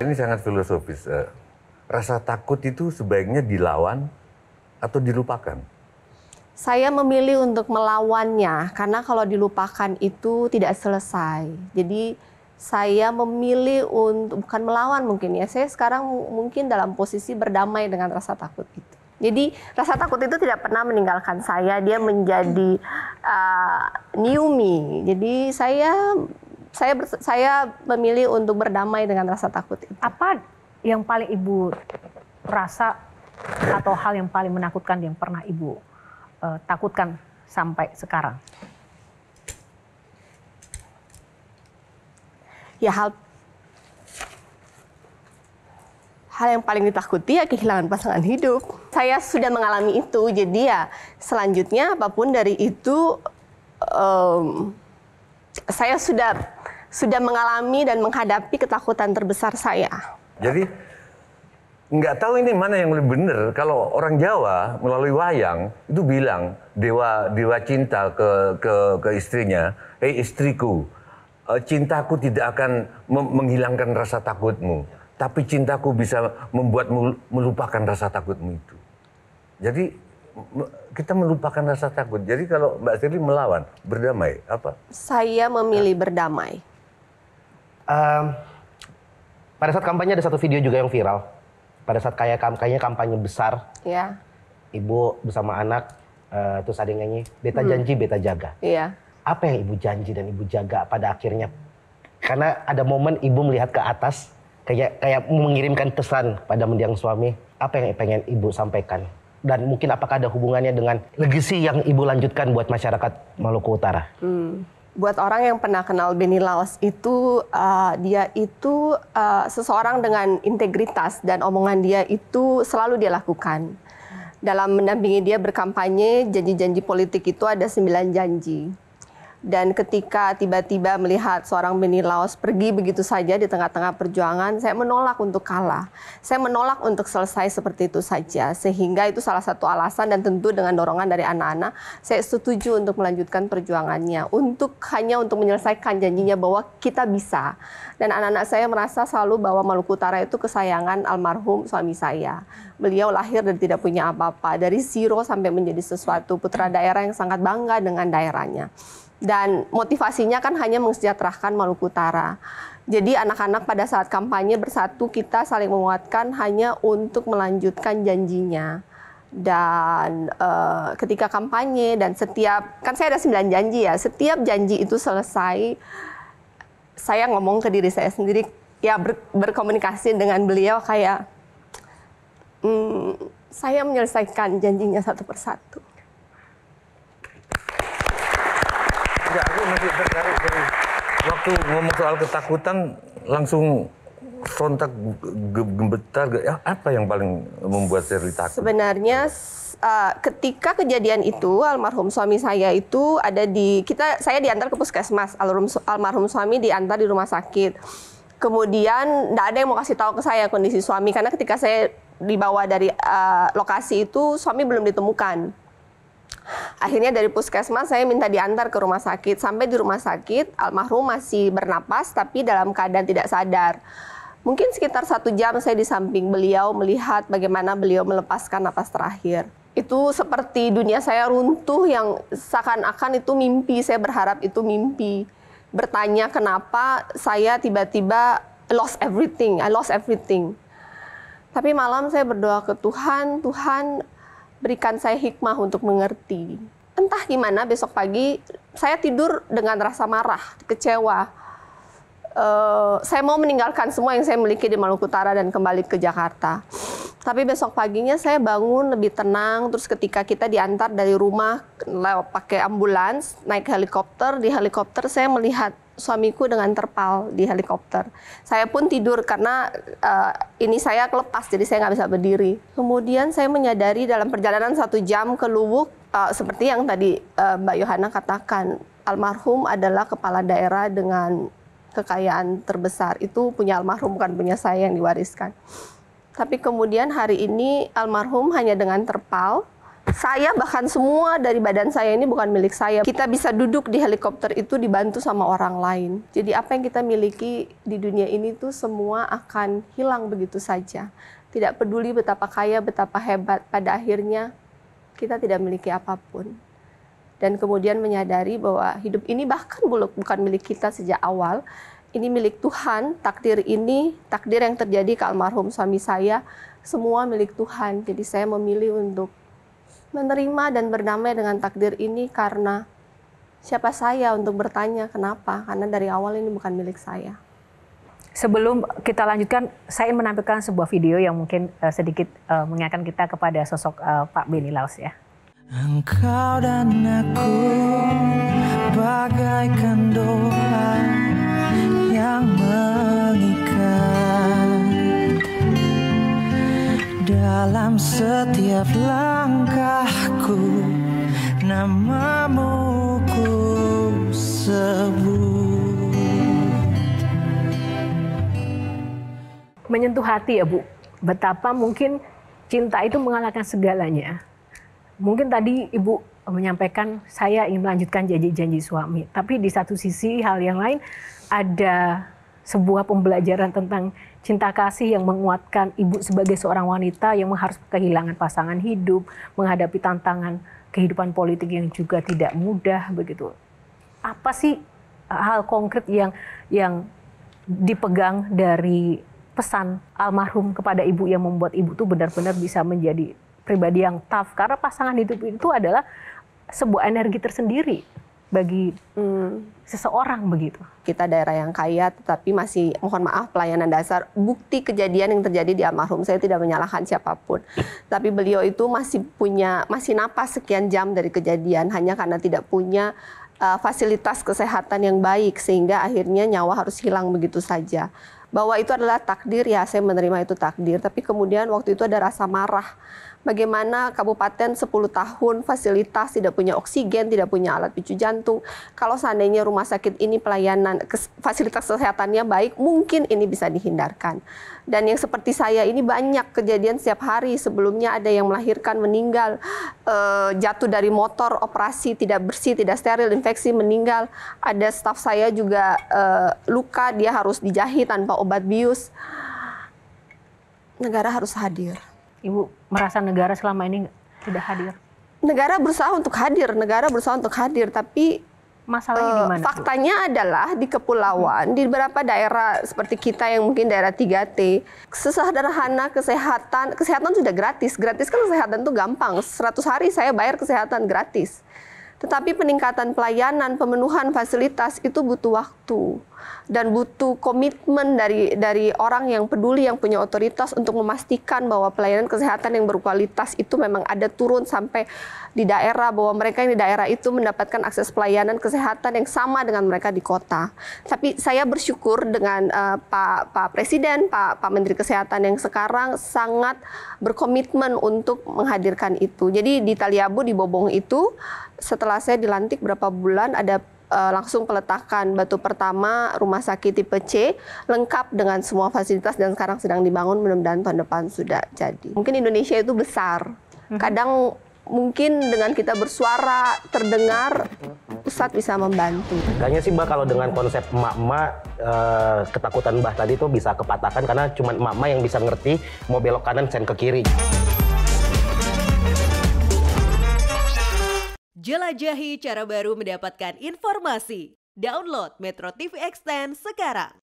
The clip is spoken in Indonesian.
Ini sangat filosofis. Rasa takut itu sebaiknya dilawan atau dilupakan? Saya memilih untuk melawannya, karena kalau dilupakan itu tidak selesai. Jadi saya memilih untuk bukan melawan mungkin ya. Saya sekarang mungkin dalam posisi berdamai dengan rasa takut itu. Jadi rasa takut itu tidak pernah meninggalkan saya. Dia menjadi new me. Jadi saya memilih untuk berdamai dengan rasa takut itu. Apa yang paling Ibu rasa atau hal yang paling menakutkan yang pernah Ibu takutkan sampai sekarang? Ya hal yang paling ditakuti ya kehilangan pasangan hidup. Saya sudah mengalami itu, jadi ya selanjutnya apapun dari itu saya sudah mengalami dan menghadapi ketakutan terbesar saya. Jadi nggak tahu ini mana yang lebih benar. Kalau orang Jawa melalui wayang itu bilang dewa cinta ke istrinya, "Hei istriku, cintaku tidak akan menghilangkan rasa takutmu, tapi cintaku bisa membuatmu melupakan rasa takutmu itu." Jadi kita melupakan rasa takut. Jadi kalau Mbak Shirley melawan, berdamai, apa? Saya memilih berdamai. Pada saat kampanye ada satu video juga yang viral. Pada saat kayaknya kampanye besar, Ya. Ibu bersama anak, terus ada yang nyanyi, "Beta janji, beta jaga." Iya. Apa yang Ibu janji dan Ibu jaga pada akhirnya? Karena ada momen Ibu melihat ke atas, kayak mengirimkan pesan pada mendiang suami. Apa yang pengen Ibu sampaikan? Dan mungkin apakah ada hubungannya dengan legacy yang Ibu lanjutkan buat masyarakat Maluku Utara? Buat orang yang pernah kenal Benny Laos itu, dia itu seseorang dengan integritas dan omongan dia itu selalu dia lakukan. Dalam mendampingi dia berkampanye, janji-janji politik itu ada 9 janji. Dan ketika tiba-tiba melihat seorang Benny Laos pergi begitu saja di tengah-tengah perjuangan, saya menolak untuk kalah. Saya menolak untuk selesai seperti itu saja. Sehingga itu salah satu alasan dan tentu dengan dorongan dari anak-anak, saya setuju untuk melanjutkan perjuangannya. Hanya untuk menyelesaikan janjinya bahwa kita bisa. Dan anak-anak saya merasa selalu bahwa Maluku Utara itu kesayangan almarhum suami saya. Beliau lahir dan tidak punya apa-apa. Dari zero sampai menjadi sesuatu, putra daerah yang sangat bangga dengan daerahnya. Dan motivasinya kan hanya mensejahterakan Maluku Utara. Jadi anak-anak pada saat kampanye bersatu, kita saling menguatkan hanya untuk melanjutkan janjinya. Dan ketika kampanye dan kan saya ada 9 janji ya, setiap janji itu selesai, saya ngomong ke diri saya sendiri, ya berkomunikasi dengan beliau kayak, saya menyelesaikan janjinya satu persatu. Enggak, aku masih tertarik dari waktu ngomong soal ketakutan langsung sontak gemetar. Apa yang paling membuat Shirley takut? Sebenarnya ketika kejadian itu almarhum suami saya itu saya diantar ke puskesmas, almarhum suami diantar di rumah sakit. Kemudian tidak ada yang mau kasih tahu ke saya kondisi suami karena ketika saya dibawa dari lokasi itu suami belum ditemukan. Akhirnya dari puskesmas saya minta diantar ke rumah sakit. Sampai di rumah sakit almarhum masih bernapas tapi dalam keadaan tidak sadar. Mungkin sekitar 1 jam saya di samping beliau melihat bagaimana beliau melepaskan napas terakhir. Itu seperti dunia saya runtuh yang seakan-akan itu mimpi. Saya berharap itu mimpi. Bertanya kenapa saya tiba-tiba lost everything. I lost everything. Tapi malam saya berdoa ke Tuhan, Tuhan berikan saya hikmah untuk mengerti. Entah gimana besok pagi saya tidur dengan rasa marah, kecewa. Saya mau meninggalkan semua yang saya miliki di Maluku Utara dan kembali ke Jakarta. Tapi besok paginya saya bangun lebih tenang. Terus ketika kita diantar dari rumah pakai ambulans, naik helikopter, di helikopter saya melihat suamiku dengan terpal di helikopter. Saya pun tidur karena ini saya kelepas, jadi saya nggak bisa berdiri. Kemudian saya menyadari dalam perjalanan 1 jam ke Luwuk, seperti yang tadi Mbak Yohana katakan, almarhum adalah kepala daerah dengan kekayaan terbesar. Itu punya almarhum, bukan punya saya yang diwariskan. Tapi kemudian hari ini almarhum hanya dengan terpal, Saya bahkan semua dari badan saya ini bukan milik saya. Kita bisa duduk di helikopter itu dibantu sama orang lain. Jadi apa yang kita miliki di dunia ini tuh semua akan hilang begitu saja. Tidak peduli betapa kaya, betapa hebat, pada akhirnya kita tidak memiliki apapun. Dan kemudian menyadari bahwa hidup ini bahkan bukan milik kita sejak awal. Ini milik Tuhan, takdir ini, takdir yang terjadi ke almarhum suami saya, semua milik Tuhan. Jadi saya memilih untuk menerima dan berdamai dengan takdir ini karena siapa saya untuk bertanya kenapa? Karena dari awal ini bukan milik saya. Sebelum kita lanjutkan, saya ingin menampilkan sebuah video yang mungkin sedikit mengingatkan kita kepada sosok Pak Benny Laus ya. Engkau dan aku bagaikan doa yang mengikat dalam setiap langkahku, namamu ku sebut. Menyentuh hati ya Bu, betapa mungkin cinta itu mengalahkan segalanya. Mungkin tadi Ibu menyampaikan saya ingin melanjutkan janji-janji suami, tapi di satu sisi hal yang lain ada sebuah pembelajaran tentang cinta kasih yang menguatkan Ibu sebagai seorang wanita yang harus kehilangan pasangan hidup, menghadapi tantangan kehidupan politik yang juga tidak mudah begitu. Apa sih hal konkret yang dipegang dari pesan almarhum kepada Ibu yang membuat Ibu tuh benar-benar bisa menjadi pribadi yang tough, karena pasangan hidup itu adalah sebuah energi tersendiri bagi seseorang begitu. Kita daerah yang kaya tetapi masih, mohon maaf, pelayanan dasar. Bukti kejadian yang terjadi di almarhum, saya tidak menyalahkan siapapun. Tapi beliau itu masih napas sekian jam dari kejadian hanya karena tidak punya fasilitas kesehatan yang baik sehingga akhirnya nyawa harus hilang begitu saja. Bahwa itu adalah takdir, ya saya menerima itu takdir. Tapi kemudian waktu itu ada rasa marah. Bagaimana kabupaten 10 tahun fasilitas, tidak punya oksigen, tidak punya alat picu jantung. Kalau seandainya rumah sakit ini pelayanan, fasilitas kesehatannya baik, mungkin ini bisa dihindarkan. Dan yang seperti saya ini banyak kejadian setiap hari. Sebelumnya ada yang melahirkan, meninggal, jatuh dari motor, operasi, tidak bersih, tidak steril, infeksi, meninggal. Ada staf saya juga luka, dia harus dijahit tanpa obat bius. Negara harus hadir. Ibu merasa negara selama ini tidak hadir? Negara berusaha untuk hadir, tapi masalahnya di mana? Faktanya adalah di kepulauan, di beberapa daerah seperti kita yang mungkin daerah 3T, sesederhana kesehatan sudah gratis. Gratis kan kesehatan itu gampang, 100 hari saya bayar kesehatan gratis. Tetapi peningkatan pelayanan, pemenuhan fasilitas itu butuh waktu dan butuh komitmen dari orang yang peduli, yang punya otoritas untuk memastikan bahwa pelayanan kesehatan yang berkualitas itu memang ada turun sampai di daerah, bahwa mereka yang di daerah itu mendapatkan akses pelayanan kesehatan yang sama dengan mereka di kota. Tapi saya bersyukur dengan Pak Presiden, Pak Menteri Kesehatan yang sekarang sangat berkomitmen untuk menghadirkan itu. Jadi di Taliabu, di Bobong itu, setelah saya dilantik berapa bulan, ada langsung peletakan batu pertama rumah sakit tipe C, lengkap dengan semua fasilitas dan sekarang sedang dibangun, mudah-mudahan tahun depan sudah jadi. Mungkin Indonesia itu besar, kadang mungkin dengan kita bersuara terdengar, Ustadz bisa membantu. Kayaknya sih Mbak, kalau dengan konsep emak-emak, ketakutan Mbak tadi tuh bisa kepatahkan karena cuma emak-emak yang bisa ngerti mau belok kanan sen ke kiri. Jelajahi cara baru mendapatkan informasi. Download Metro TV Extend sekarang.